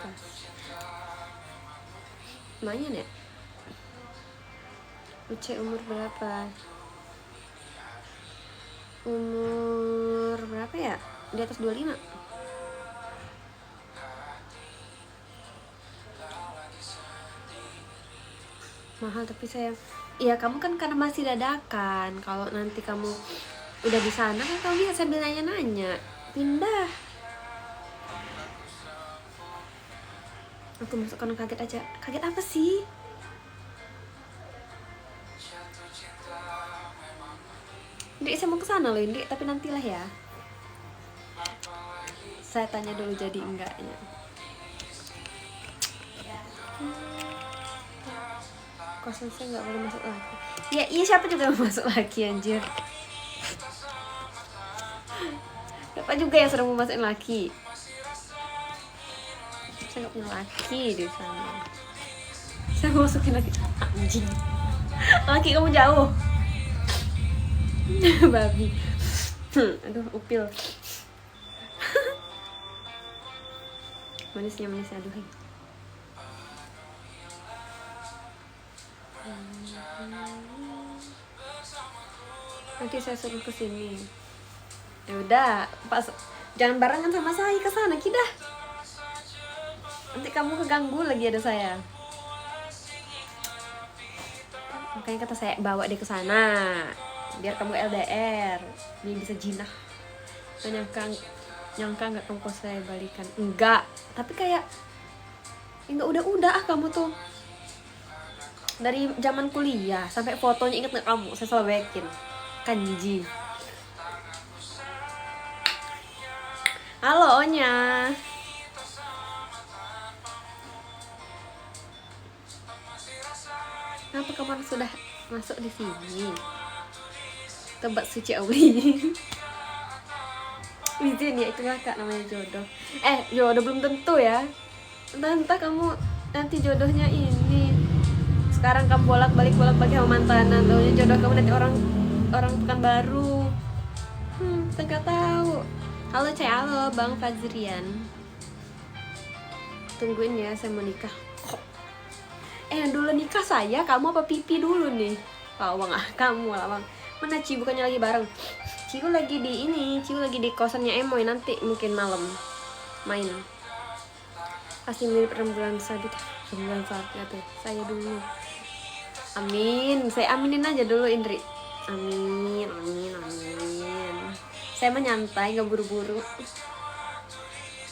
atas. Lumayan ya. Uce umur berapa? Umur berapa ya? Di atas 25. Mahal tapi sayang. Iya, kamu kan karena masih dadakan. Kalau nanti kamu udah di sana kan kamu bisa sambil nanya-nanya. Pindah. Aku masuk karena kaget aja. Kaget apa sih? Indri, saya mau kesana loh Indri, tapi nantilah ya. Saya tanya dulu jadi enggaknya. Kosan saya nggak boleh masuk lagi. Ya iya, siapa juga mau masuk lagi anjir. Siapa juga yang sudah mau masukin laki. Saya nggak punya laki di sana. Saya mau masukin lagi anjing. Laki kamu jauh. Babi. Aduh, upil. Manisnya aduh. Nanti saya suruh kesini. Ya udah, pas jangan barengan sama saya ke sana kita. Nanti kamu keganggu lagi ada saya. Makanya kata saya bawa dia ke sana. Biar kamu LDR, biar bisa jinah. Nyangka nggak kamu saya balikan. Enggak, tapi kayak enggak udah kamu tuh. Dari zaman kuliah sampai fotonya inget nggak kamu? Saya selalu baikin. Kanji. Halo Onya. Kenapa kamu sudah masuk di sini? Tebak suci Awi. Izin ya, itulah kak namanya jodoh. Jodoh belum tentu ya. Entah kamu nanti jodohnya ini. Sekarang kamu bolak-balik sama mantanan, taunya jodoh kamu nanti orang Pekanbaru. Kita nggak tahu. Halo halo Bang Fazrian. Tungguin ya, saya mau nikah. Yang dulu nikah saya, kamu apa pipi dulu nih? Lawang kamu lawang. Mana Ci, bukannya lagi bareng? Ciu lagi di kosannya Emoy, nanti mungkin malam main. Pasti mirip rembulan sabit tuh. Saya dulu. Amin, saya aminin aja dulu Indri. Amin. Saya menyantai, nggak buru-buru.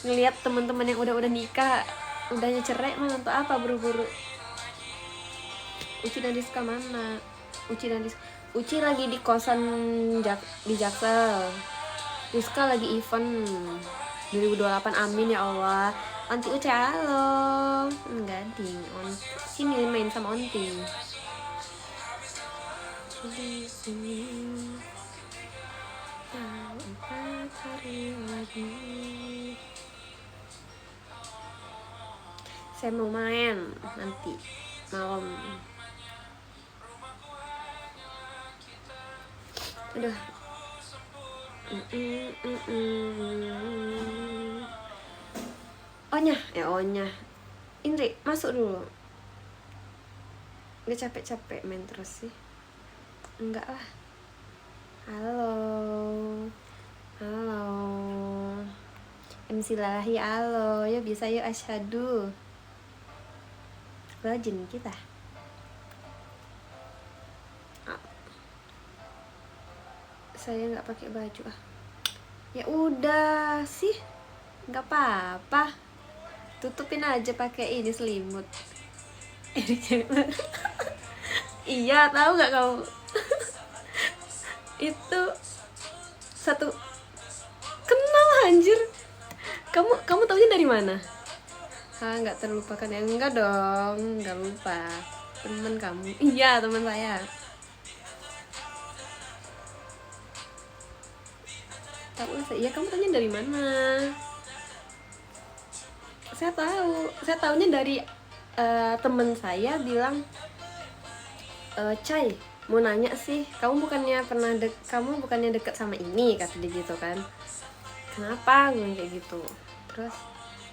Ngelihat teman-teman yang udah nikah, udahnya cerai mah untuk apa buru-buru? Uci dan Rizka mana? Uci lagi di kosan di Jaksel. Rizka lagi event 2028, amin ya Allah. Onti Uci halo. Enggak ding, sini main sama Onti. Di sini. 4 hari lagi. Saya mau main nanti malam. Udah. Onya. Indri, masuk dulu. Gak capek-capek main terus sih. Enggak lah. Halo. MC Lalahi halo. Yuk bisa yuk asyhadu. Rajin kita. Saya nggak pakai baju Ya udah sih, nggak apa-apa. Tutupin aja pakai ini selimut. Iya, tahu nggak kamu? Itu satu kenal anjir. Kamu taunya dari mana? Nggak terlupakan ya? Enggak dong, nggak lupa. Teman kamu? Iya, teman saya. Tahu lah, ya kamu tanya dari mana? Saya tahunya dari teman saya bilang, Cai, mau nanya sih, kamu bukannya deket sama ini, kata dia gitu kan. Kenapa gue kayak gitu? Terus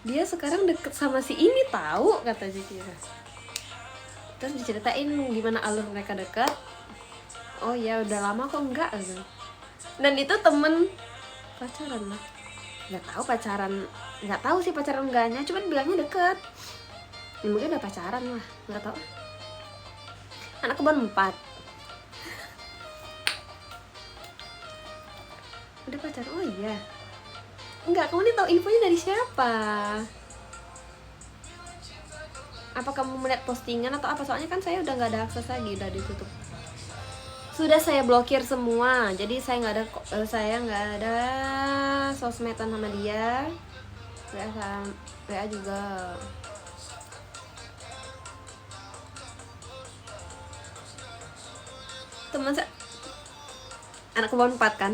dia sekarang deket sama si ini tahu, kata Zakira. Terus diceritain gimana alur mereka dekat. Oh ya udah lama kok enggak gitu. Dan itu temen pacaran lah, nggak tahu pacaran, nggak tahu sih pacaran enggaknya, cuman bilangnya deket ya, mungkin udah pacaran lah, nggak tahu. Anak kebun 4 udah pacaran. Oh iya, enggak, kamu nih tahu infonya dari siapa? Apa kamu melihat postingan atau apa? Soalnya kan saya udah nggak ada akses lagi, udah ditutup. Sudah saya blokir semua, jadi saya nggak ada sosmedan sama dia. WA juga. Teman saya anak kebun 4 kan,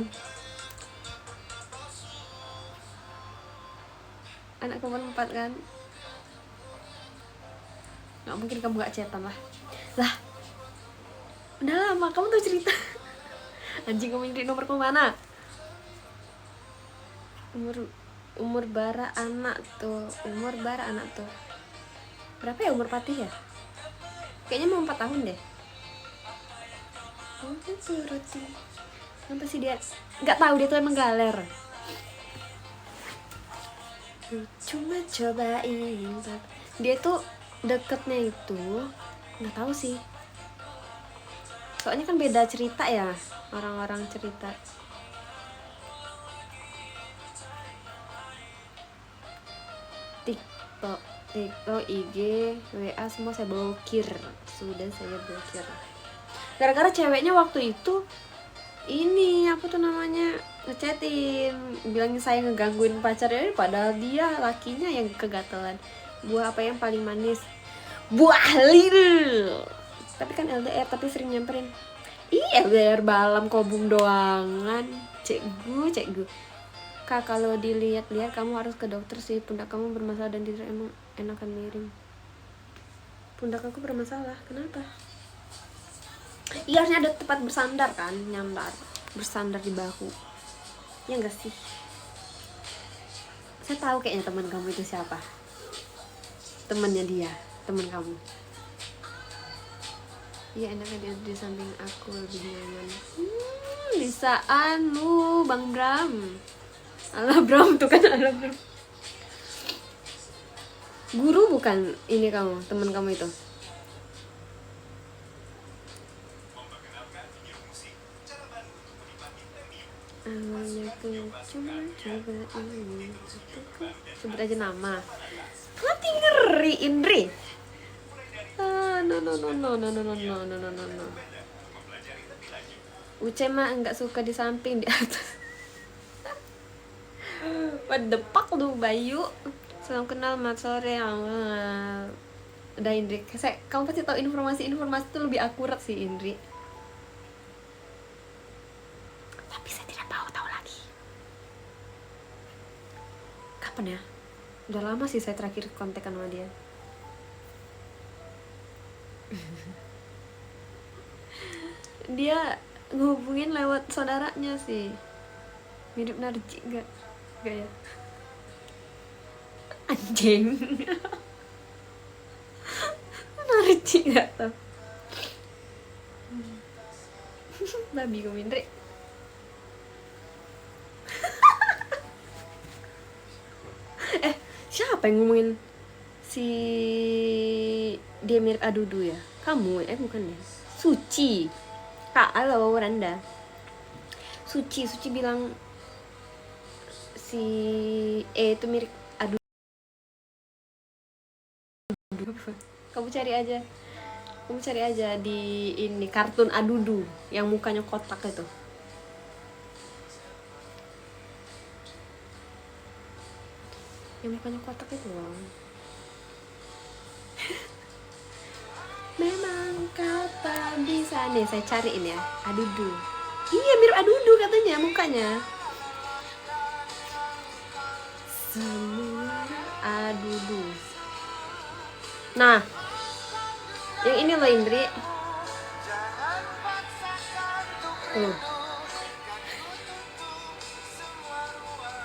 anak kebun 4 kan, nggak mungkin kamu nggak chatan lah. Udah lama kamu tuh cerita. Anjing, kamu ini nomorku mana? Umur bara anak tuh, berapa ya umur Patih ya? Kayaknya mau 4 tahun deh. Kenapa sih dia? Nggak tahu, dia tuh emang galer. Cuma cobain. Dia tuh deketnya itu nggak tahu sih. Soalnya kan beda cerita ya, orang-orang cerita. TikTok, IG, WA semua saya blokir. Sudah saya blokir. Gara-gara ceweknya waktu itu ini apa tuh namanya, ngechatin bilangin saya ngegangguin pacarnya, padahal dia lakinya yang kegatelan. Buah apa yang paling manis? Buah lil. Tapi kan LDR, tapi sering nyamperin. LDR balam kobum doangan. Cek gue. Kak, kalau dilihat-lihat kamu harus ke dokter sih. Pundak kamu bermasalah dan tidak emang enakan miring. Pundak aku bermasalah, kenapa? Iya, harusnya ada tempat bersandar kan, bersandar di bahu. Ya enggak sih? Saya tahu kayaknya teman kamu itu siapa. Temannya dia, teman kamu. Iya, enaknya dia di samping aku, lebih nyaman. Bisa Bang Bram. Alah Bram tuh kan, alah Bram. Guru bukan ini kamu, teman kamu itu? Awalnya aku cuma coba ini. Sebut aja nama. Mati ngeri Indri. No. Uce mah enggak suka di samping, di atas. What the fuck lu Bayu? Salam kenal, mat sore. Udah Indri, kamu pasti tahu informasi itu lebih akurat sih Indri. Tapi saya tidak tahu lagi. Kapan ya? Udah lama sih saya terakhir kontekan sama dia. Dia ngehubungin lewat saudaranya sih. Mirip Narji enggak ya? Anjing. Narji enggak tau. Babi gue Mindri. Siapa yang ngomongin si dia mirip Adudu ya? Kamu? Bukan ya? Suci. Kak, halo Randa. Suci bilang si itu mirip Adudu. Kamu cari aja di ini kartun Adudu yang mukanya kotak itu. Yang mukanya kotak itu loh. Memang kau tak bisa. Nih saya cariin ya, Adudu. Iya mirip Adudu katanya mukanya. Semua Adudu. Nah, yang ini loh Indri.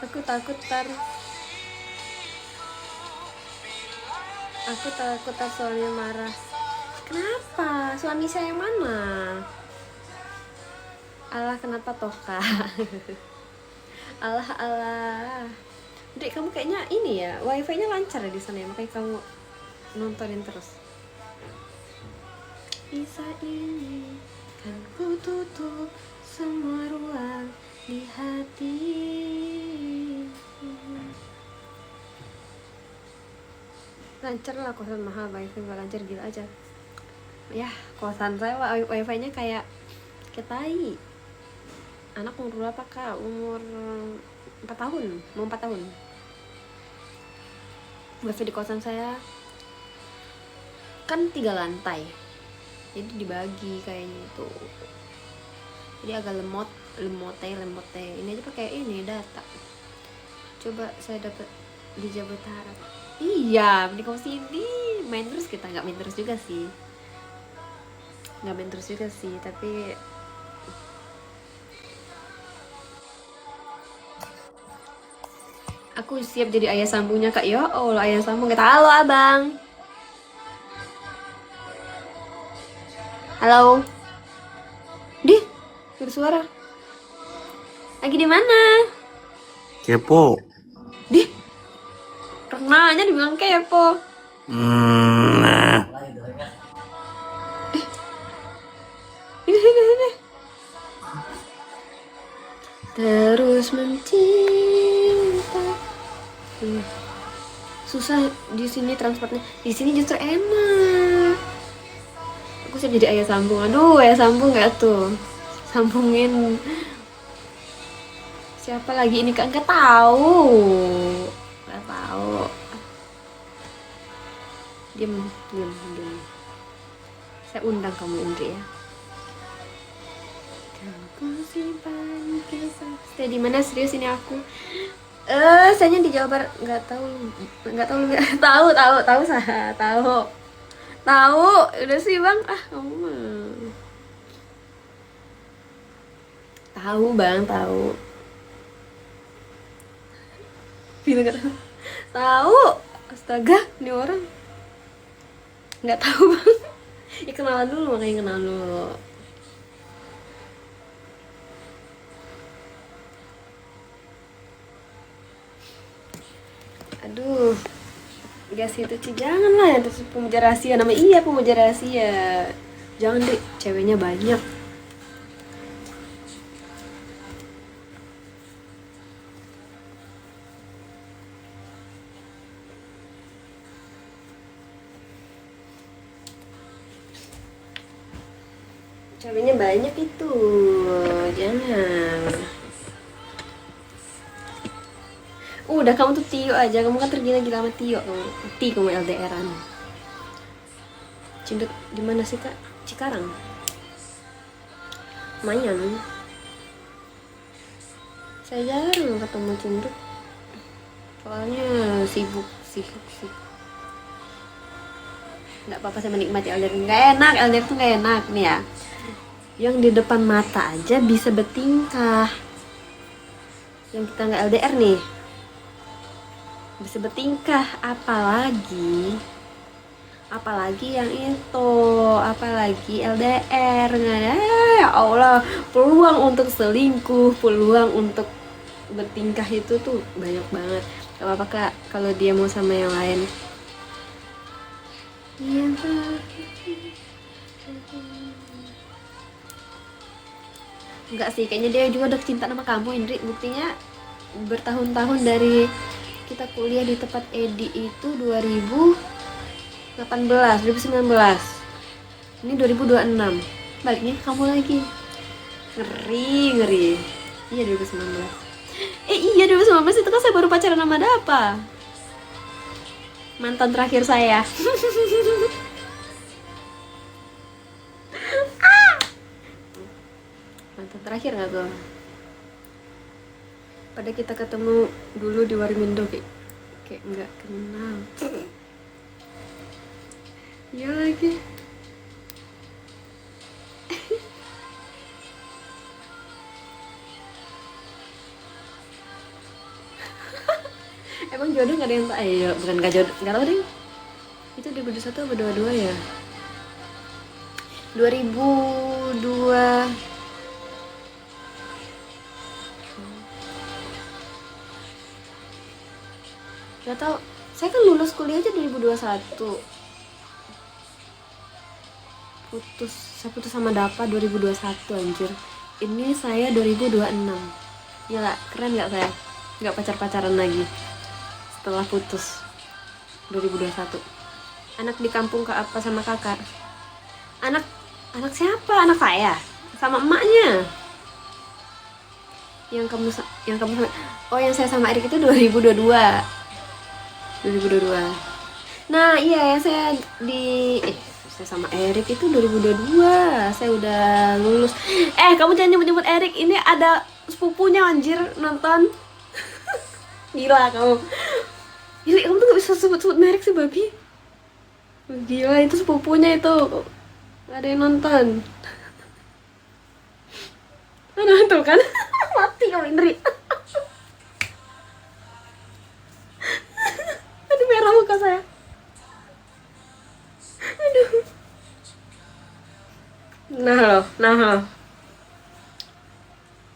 Aku takut Aku takut tak suaminya marah. Kenapa? Suami saya yang mana? Allah, kenapa toh kak? Allah Allah. Dek, kamu kayaknya ini ya, wifi-nya lancar ya di sana ya, makanya kamu nontonin terus. Bisa ini kan ku tutup semua ruang di hati. Lancar lah kosan mahal, wifi nggak lancar gila aja. Ya, kosan saya wifi-nya kayak tai. Anak umur berapa kak? Umur 4 tahun, mau 4 tahun. Wifi di kosan saya kan 3 lantai, jadi dibagi kayaknya itu, jadi agak lemote. Ini aja pakai ini data. Coba saya dapat di Jawa Barat. Iya, di kampus sini main terus kita, nggak main terus juga sih, tapi aku siap jadi ayah sambungnya kak. Ya Allah, ayah sambung kita. Halo abang. Halo. Dih, bersuara. Lagi di mana? Kepo. Dih, renanya dibilang kepo. Nah. Ini. Terus mencinta. Susah di sini transportnya. Di sini justru enak. Aku siap jadi ayah sambung. Aduh, ayah sambung nggak tuh? Sambungin siapa lagi ini kak? Nggak tahu. Diam. Saya undang kamu Indri ya. Aku simpan kisah. Saya di mana serius ini aku? Saya di Jawa Barat. Nggak tahu tahu. Udah sih bang. Kamu mah. Tahu bang, tahu. Bila nggak tahu. Astaga, ini orang nggak tahu bang. Ya kenalan dulu, makanya kenalan dulu. Aduh, gas itu sih jangan lah, itu pemuja rahasia nama. Iya, pemuja rahasia. Jangan deh, ceweknya banyak. Ceweknya banyak itu, jangan. Udah kamu tuh Tio aja, kamu kan tergila-gila sama Tio kamu LDRan. Cindut di mana sih kak? Cikarang. Lumayan. Saya jarang ketemu Cindut. Soalnya sibuk. Nggak apa-apa, saya menikmati LDR. Nggak enak, LDR tuh nggak enak nih ya. Yang di depan mata aja bisa bertingkah. Yang kita nggak LDR nih bisa bertingkah, apalagi yang itu, apalagi LDR. Nggak ada, ya Allah, peluang untuk selingkuh, peluang untuk bertingkah itu tuh banyak banget. Gak apa-apa kak kalau dia mau sama yang lain. Enggak sih, kayaknya dia juga udah cinta sama kamu Indri. Buktinya bertahun-tahun dari kita kuliah di tempat Edi itu 2019. Ini 2026. Baliknya kamu lagi. Ngeri. Iya 2019. Iya 2019 itu kan saya baru pacaran sama Dapa. Mantan terakhir saya. Mantan terakhir nggak tuh? Pada kita ketemu dulu di Warmindo kayak nggak kenal. Iya lagi. Emang jodoh nggak ada yang bukan nggak jodoh, nggak tahu deh. 2021 apa 22 ya? 2002. Gak tau, saya kan lulus kuliah aja 2021. Saya putus sama Dapa 2021 anjir. Ini saya 2026. Gila, keren gak saya? Gak pacar-pacaran lagi setelah putus 2021. Anak di kampung ke apa sama kakak? Anak siapa? Anak saya sama emaknya. Yang kamu sama, oh yang saya sama Erik itu 2022. Nah iya, saya sama Erik itu 2022. Saya udah lulus. Kamu jangan nyebut-nyebut Erik, ini ada sepupunya anjir nonton. Gila kamu. Erik, kamu tuh gak bisa sebut-sebut merek sih babi. Gila, itu sepupunya itu. Gak ada yang nonton. Tuh kan. Mati kamu Indri. Aduh, merah muka saya. Aduh. Nah loh.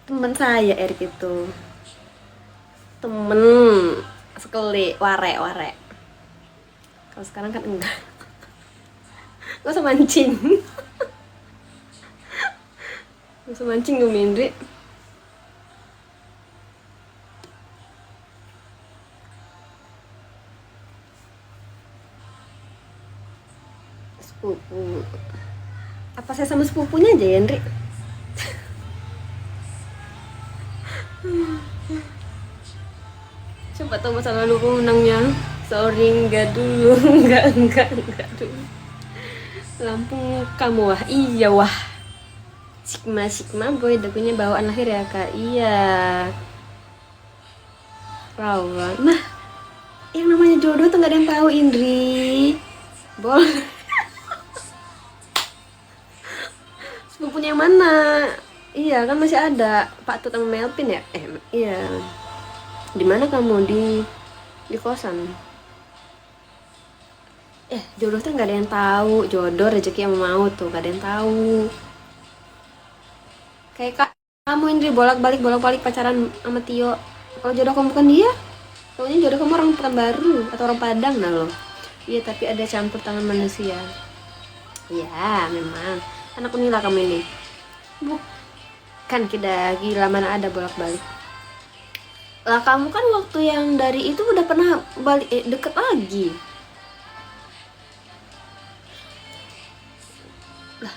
Temen saya Erik itu. Temen sekali ware. Kalau sekarang kan enggak. Gak usah mancing. Gak usah mancing gue Indri. Sepupu. Apa saya sama sepupunya aja ya, Indri? Coba tahu masa lalu menangnya. Sorry, enggak dulu. Enggak dulu. Lampung kamu wah. Iya wah. Sigma boy, dagunya bawaan lahir ya kak. Iya. Rawan. Nah, yang namanya jodoh tuh gak ada yang tahu Indri. Boleh. Sepupunya yang mana? Iya kan masih ada Pak Tut sama Melvin ya? Iya. Di mana kamu di kosan? Jodoh tuh nggak ada yang tahu. Jodoh rezeki yang mau tuh nggak ada yang tahu. Kayak kamu Indri bolak-balik pacaran sama Tio. Kalau jodoh kamu bukan dia, taunya jodoh kamu orang Pekanbaru atau orang Padang nah lo. Iya tapi ada campur tangan manusia. Iya memang. Anak Unila kamu ini. Bukan kita gila, mana ada bolak-balik. Lah kamu kan waktu yang dari itu udah pernah balik deket lagi. Lah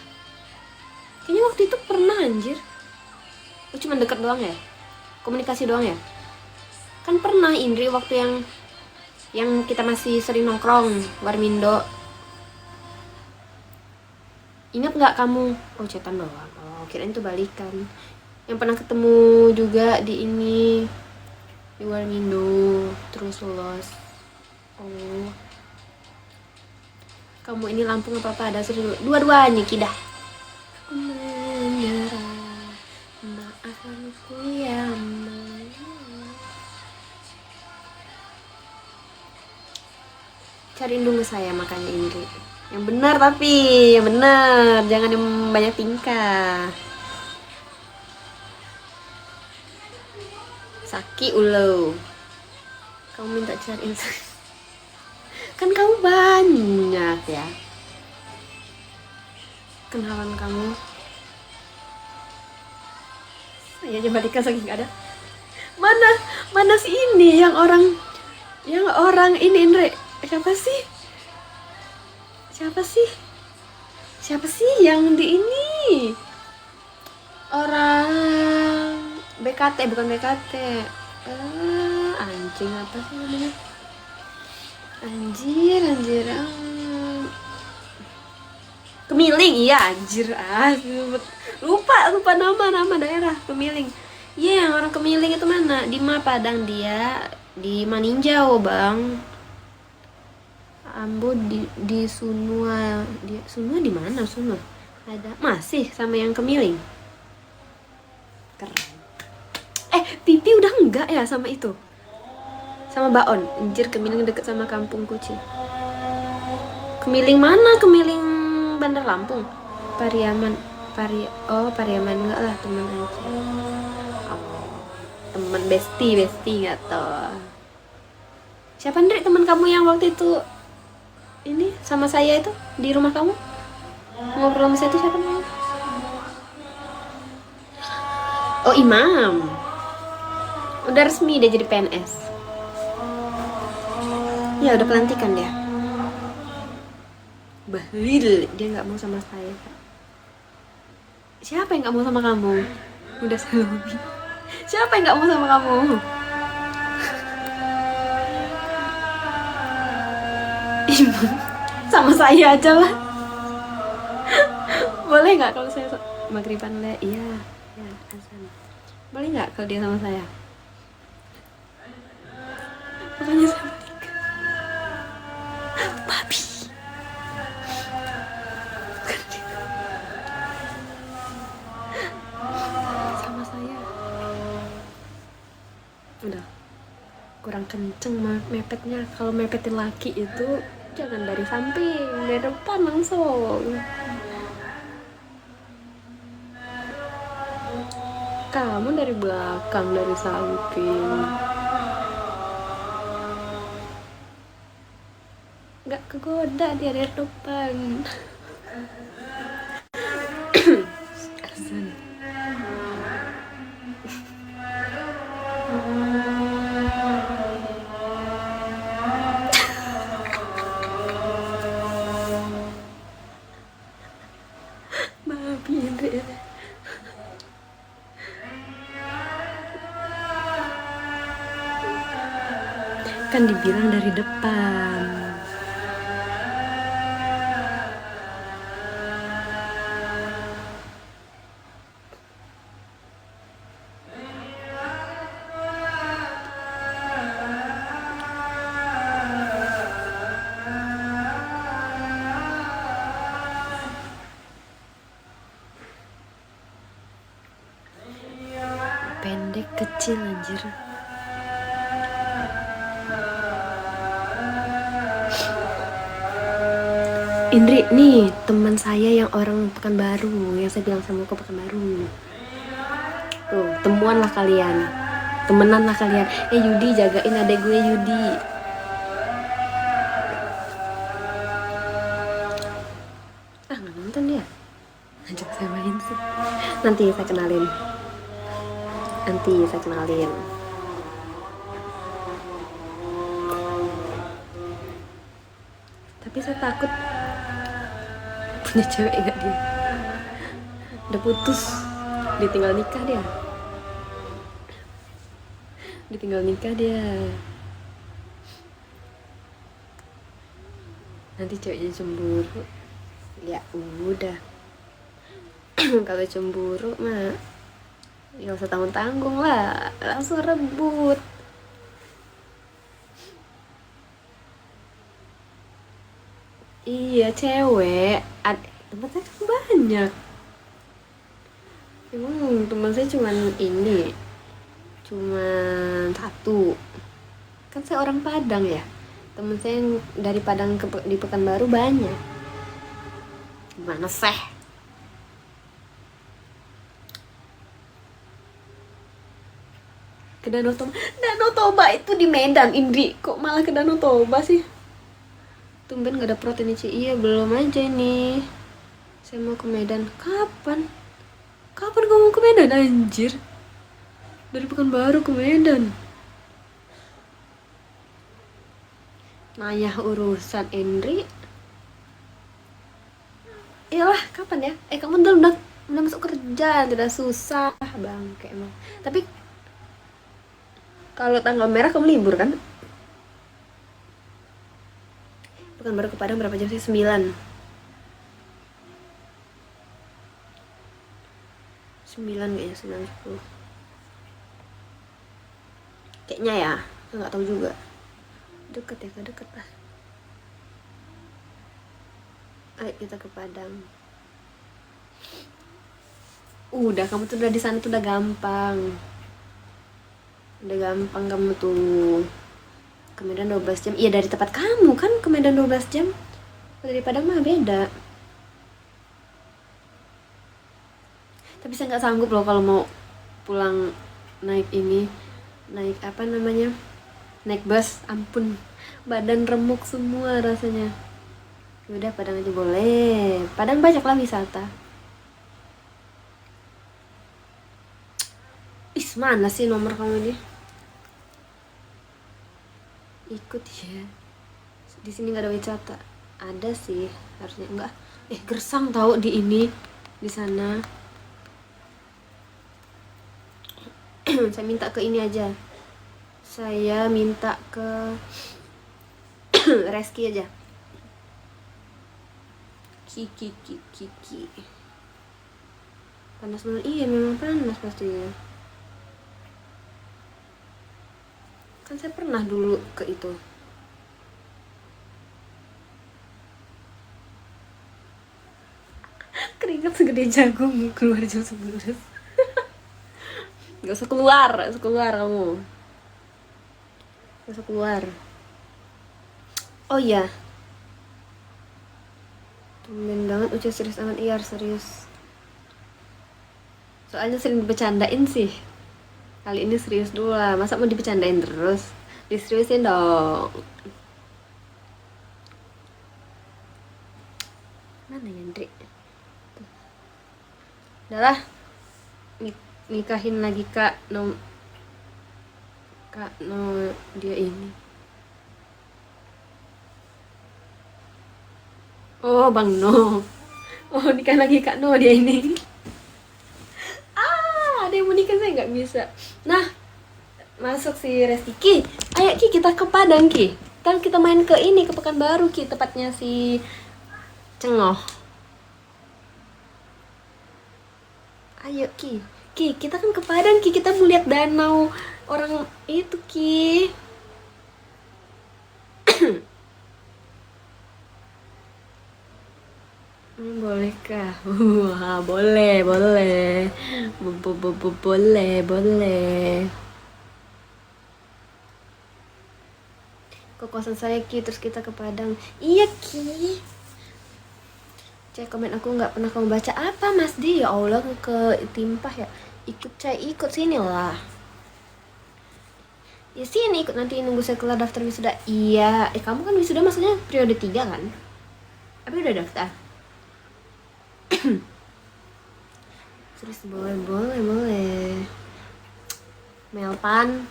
kayaknya waktu itu pernah anjir. Cuma deket doang ya? Komunikasi doang ya? Kan pernah Indri waktu yang kita masih sering nongkrong Warmindo. Ingat nggak kamu? Oh chatan doang. Oh kirain itu balikan. Yang pernah ketemu juga di Warmindo terus lolos. Oh kamu ini Lampung apa ada seru dua-duanya kidah. Menyerah maafku yang cariin dulu saya makanya Indri. Yang benar tapi, yang benar, jangan yang banyak tingkah. Saki ulo. Kamu minta cariin. Kan kamu banyak ya. Kenalan kamu. Saya aja balikan saking gak ada. Mana sih ini yang orang ini Indri. Siapa sih yang di ini? Orang BKT bukan BKT. Anjing apa sih namanya? Anjir. Kemiling, iya anjir. Lupa nama daerah Kemiling. Iya, yang orang Kemiling itu mana? Di Padang dia, di Maninjau, Bang. Ambo di Sunua. Sunua di mana Sunua? Ada masih sama yang Kemiling. Keren. Pipi udah enggak ya sama itu? Sama Baon. Anjir Kemiling deket sama kampung Kuci. Kemiling mana? Kemiling Bandar Lampung? Pariaman. Pariaman enggak lah, teman aja. Oh, teman bestie nggak tau. Siapa Ndri teman kamu yang waktu itu ini sama saya itu di rumah kamu ngobrol sama saya itu siapa namanya? Oh, Imam. Udah resmi dia jadi PNS. Ya udah pelantikan dia. Bahlil, dia nggak mau sama saya. Siapa yang nggak mau sama kamu? Udah Salumi. Siapa yang nggak mau sama kamu? Imam, sama saya aja lah. Boleh nggak kalau saya maghriban le? Iya, ya azan. Boleh nggak kalau dia sama saya? Makanya saya menikah. Babi. Sama saya. Udah kurang kenceng mepetnya. Kalau mepetin laki itu jangan dari samping, dari depan langsung. Kamu dari belakang, dari samping. Gak kegoda dia dari depan. Azan. Babi Indri. Kan dibilang dari depan. Pendek kecil anjir. Indri, nih teman saya yang orang Pekanbaru, yang saya bilang sama ke Pekanbaru. Tuh, temuan lah kalian. Temenan lah kalian. Yudi, jagain adek gue Yudi. Nggak nonton dia. Ajak saya main sih. Nanti saya kenalin. Tapi saya takut punya cewek gak dia. Udah putus, ditinggal nikah dia. Nanti ceweknya cemburu. Ya udah. Kalau cemburu mah ya usah tanggung lah, langsung rebut. Iya, cewek teman saya kan banyak. Emang teman saya cuman satu. Kan saya orang Padang ya. Teman saya yang dari Padang di Pekanbaru banyak. Gimana sih? Ke Danau Toba itu di Medan, Indri. Kok malah ke Danau Toba sih? Tumben gak ada protein Ci. Iya, belum aja ini. Saya mau ke Medan. Kapan kamu ke Medan, anjir? Dari Pekanbaru ke Medan. Nanya urusan Indri. Iyalah, kapan ya? Kamu udah masuk kerja, tidak susah, bangke emang. Tapi kalau tanggal merah kamu libur kan? Pekanbaru ke Padang berapa jam sih? 9 kayaknya, 9-10 kayaknya ya, nggak tahu juga. Deket lah. Ayo kita ke Padang. Udah, kamu tuh udah di sana tuh udah gampang kamu tuh. Ke Medan 12 jam. Iya, dari tempat kamu kan ke Medan 12 jam. Kalau dari Padang mah beda. Tapi saya nggak sanggup loh kalau mau pulang naik apa namanya, naik bus, ampun, badan remuk semua rasanya. Udah Padang aja boleh, Padang banyak lah wisata. Mana sih nomor kamu ini? Ikut ya. Di sini nggak ada wisata. Ada sih, harusnya enggak. Gersang tahu di ini, di sana. Saya minta ke ini aja. Saya minta ke Reski aja. Kiki. Panas banget. Iya, memang panas pastinya. Kan saya pernah dulu ke itu. Keringat segede jagung keluar jam 11. Gak usah keluar kamu. Gak usah keluar. Oh iya, tumben banget Uca serius amat. Iya serius. Soalnya sering bercandain sih. Kali ini serius dulu lah. Masa mau dibercandain terus? Diseriusin dong. Mana ya Ndri? Udah lah, nikahin lagi Kak No dia ini. Oh Bang No. Oh nikah lagi Kak No dia ini. Ada yang mau nikah, saya nggak bisa. Nah, masuk si Resti. Ki, ayo Ki kita ke Padang Ki. Kan kita main ke ini, ke Pekanbaru Ki, tepatnya si Cengoh. Ayo Ki kita kan ke Padang Ki, kita mau lihat danau orang itu Ki. Bolehkah? Wah, boleh. Boleh. Ke kosan saya Ki, terus kita ke Padang. Iya Ki. Cek komen aku nggak pernah kamu baca apa Mas Di. Ya Allah, ke timpah ya. Ikut sini lah. Ya sini ikut, nanti nunggu saya kelar daftar wisuda. Iya, kamu kan wisuda maksudnya periode 3 kan? Tapi udah daftar. Serius, boleh. Melpan,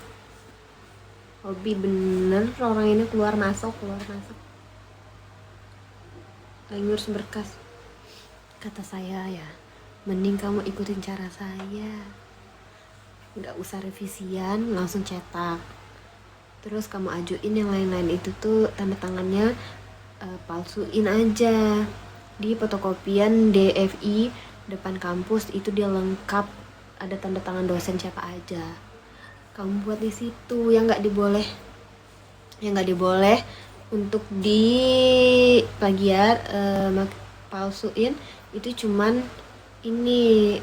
hobi bener orang ini, keluar masuk. Lagi ngurus berkas. Kata saya ya, mending kamu ikutin cara saya. Nggak usah revisian, langsung cetak. Terus kamu ajuin yang lain-lain itu tuh tanda tangannya palsuin aja. Di fotokopian DFI depan kampus itu dia lengkap, ada tanda tangan dosen siapa aja. Kamu buat di situ. Yang nggak diboleh untuk di plagiat, palsuin itu cuman ini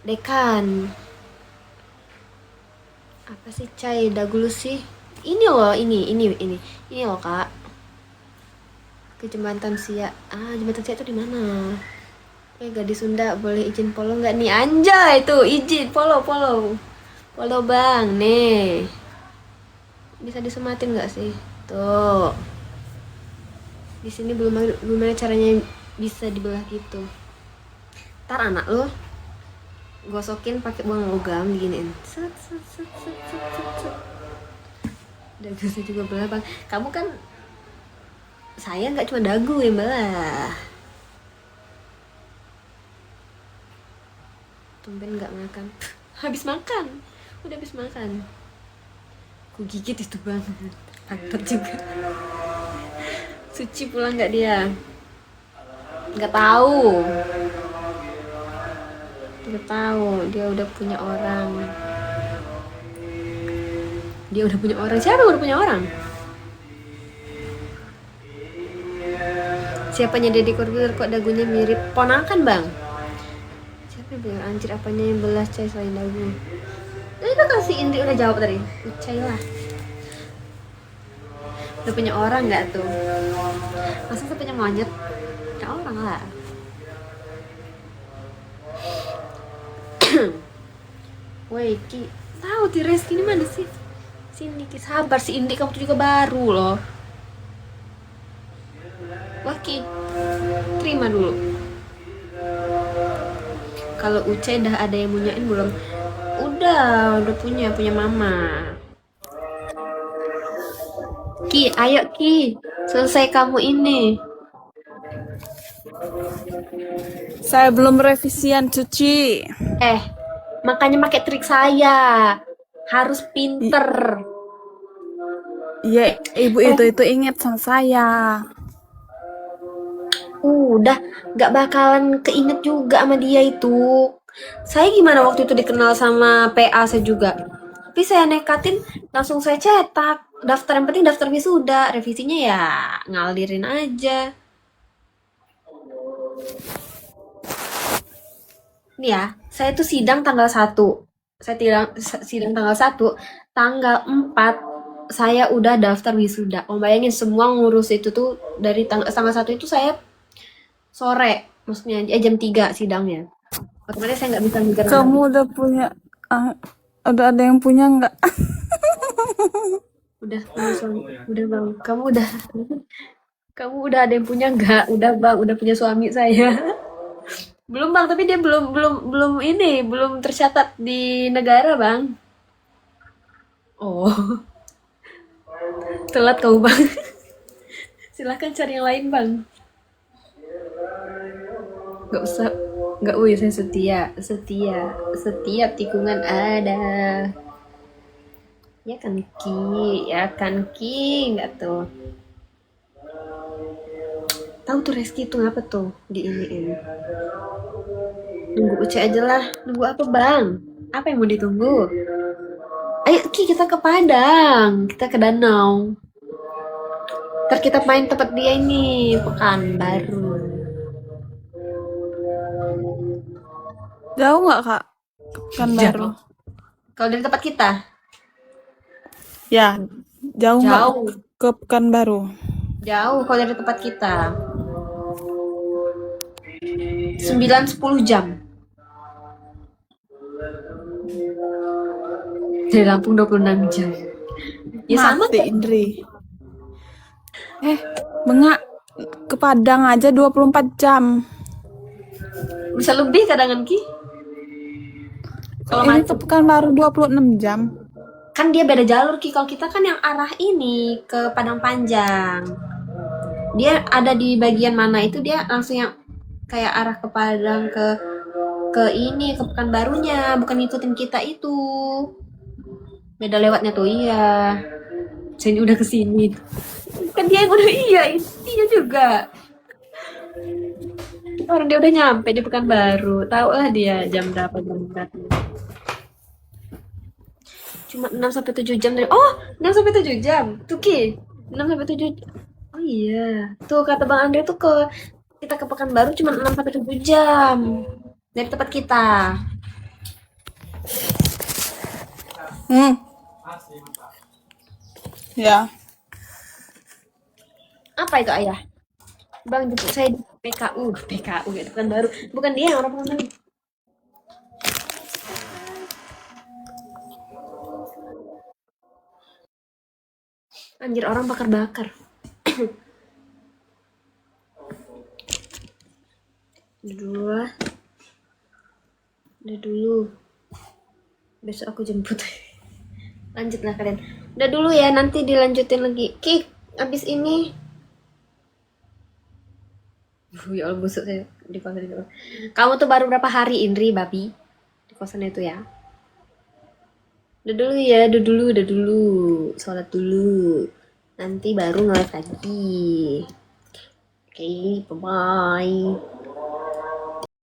dekan apa sih, Cai Dagulus sih. Ini loh Kak, ke Jembatan Siak. Jembatan Siak itu di mana? Gadis Sunda boleh izin polo nggak nih? Anjay tuh, izin polo Bang. Nih, bisa disematin nggak sih? Tuh, di sini belum ada caranya bisa dibelah gitu. Ntar anak lo gosokin pakai buang logam diginiin. Udah bisa juga belah Bang. Kamu kan, saya nggak cuma dagu yang belah. Tumben nggak makan. Udah habis makan. Ku gigit itu banget. Takut juga. Suci pulang nggak dia? Nggak tahu. Dia udah punya orang. Siapa udah punya orang? Siapanya Deddy Corbuzier kok dagunya mirip ponakan Bang? Siapa yang bilang anjir, apanya yang belas Cai selain dagu? Itu kasih Indri udah jawab tadi. Ucai lah. Udah punya orang nggak tuh? Masa tuh punya monyet? Ya orang lah. Woi Ki, tahu di Reski ini mana sih? Sini Ki, sabar si Indi, kamu tuh juga baru loh. Wah Ki, terima dulu. Kalau Uce udah ada yang punyain belum? Udah punya mama. Ki, ayo Ki, selesai kamu ini. Saya belum revisian cuci. Makanya pakai trik saya. Harus pinter. Iya, ibu itu ingat sama saya. Udah, gak bakalan keinget juga sama dia itu. Saya gimana waktu itu dikenal sama PA saya juga. Tapi saya nekatin, langsung saya cetak. Daftar, yang penting daftar wisuda. Revisinya ya ngalirin aja. Nih ya, saya tuh sidang tanggal 1. Sidang tanggal 1, tanggal 4 saya udah daftar wisuda. Bayangin semua ngurus itu tuh dari tanggal 1 itu saya sore, maksudnya jam 3 sidangnya. Otomatis saya nggak bisa mikir Kamu lagi. udah punya, udah ada yang punya nggak? Udah punya suami, udah bang. Kamu udah ada yang punya nggak? Udah bang, udah punya suami saya. Belum bang, tapi dia belum tercatat di negara bang. Oh, telat kamu bang. Silahkan cari yang lain bang. Nggak usah, nggak, saya setiap tikungan ada. Ya kan Ki, nggak tuh. Tahu tuh Reski itu ngapa tuh di ini. Nunggu Uce aja lah. Nunggu apa bang? Apa yang mau ditunggu? Ayo Ki, kita ke Padang, kita ke danau. Ntar kita main tempat dia ini, Pekanbaru. Jauh nggak kak? Pekanbaru. Kalau dari tempat kita? Ya, jauh nggak Jauh. ke Pekanbaru? Jauh kalau dari tempat kita. 9-10 jam. Dari Lampung 26 jam. Ya sama Mati, kan? Indri. Bengak, ke Padang aja 24 jam. Bisa lebih kadang Ki. Kalau Ini macet. ke Pekanbaru 26 jam. Kan dia beda jalur Ki. Kalau kita kan yang arah ini ke Padang Panjang. Dia ada di bagian mana itu, dia langsung yang kayak arah ke Padang, ke ini, ke Pekanbarunya, bukan ngikutin kita itu. Beda lewatnya tuh, iya. Saya ini udah kesini. Kan dia yang udah, iya juga. Orang dia udah nyampe di Pekanbaru. Tahu lah dia jam berapa berangkatnya. Cuma 6-7 jam dari. Oh, 6-7 jam. Tuh Ki, 6-7 jam. Oh iya. Tuh kata Bang Andre tuh kita ke Pekanbaru cuma 6-7 jam dari tempat kita. Ya. Apa itu ayah? Bang jemput saya di PKU ya, Pekanbaru. Bukan dia yang orang Pekanbaru. Anjir, orang bakar-bakar. Udah dulu. Besok aku jemput. Lanjutlah kalian. Udah dulu ya, nanti dilanjutin lagi. Ki, abis ini. Ya Allah, busuk saya di kosan itu. Kamu tuh baru berapa hari, Indri, babi? Di kosan itu ya. Udah dulu ya, udah dulu. Sholat dulu. Nanti baru nge-live lagi. Oke, bye-bye.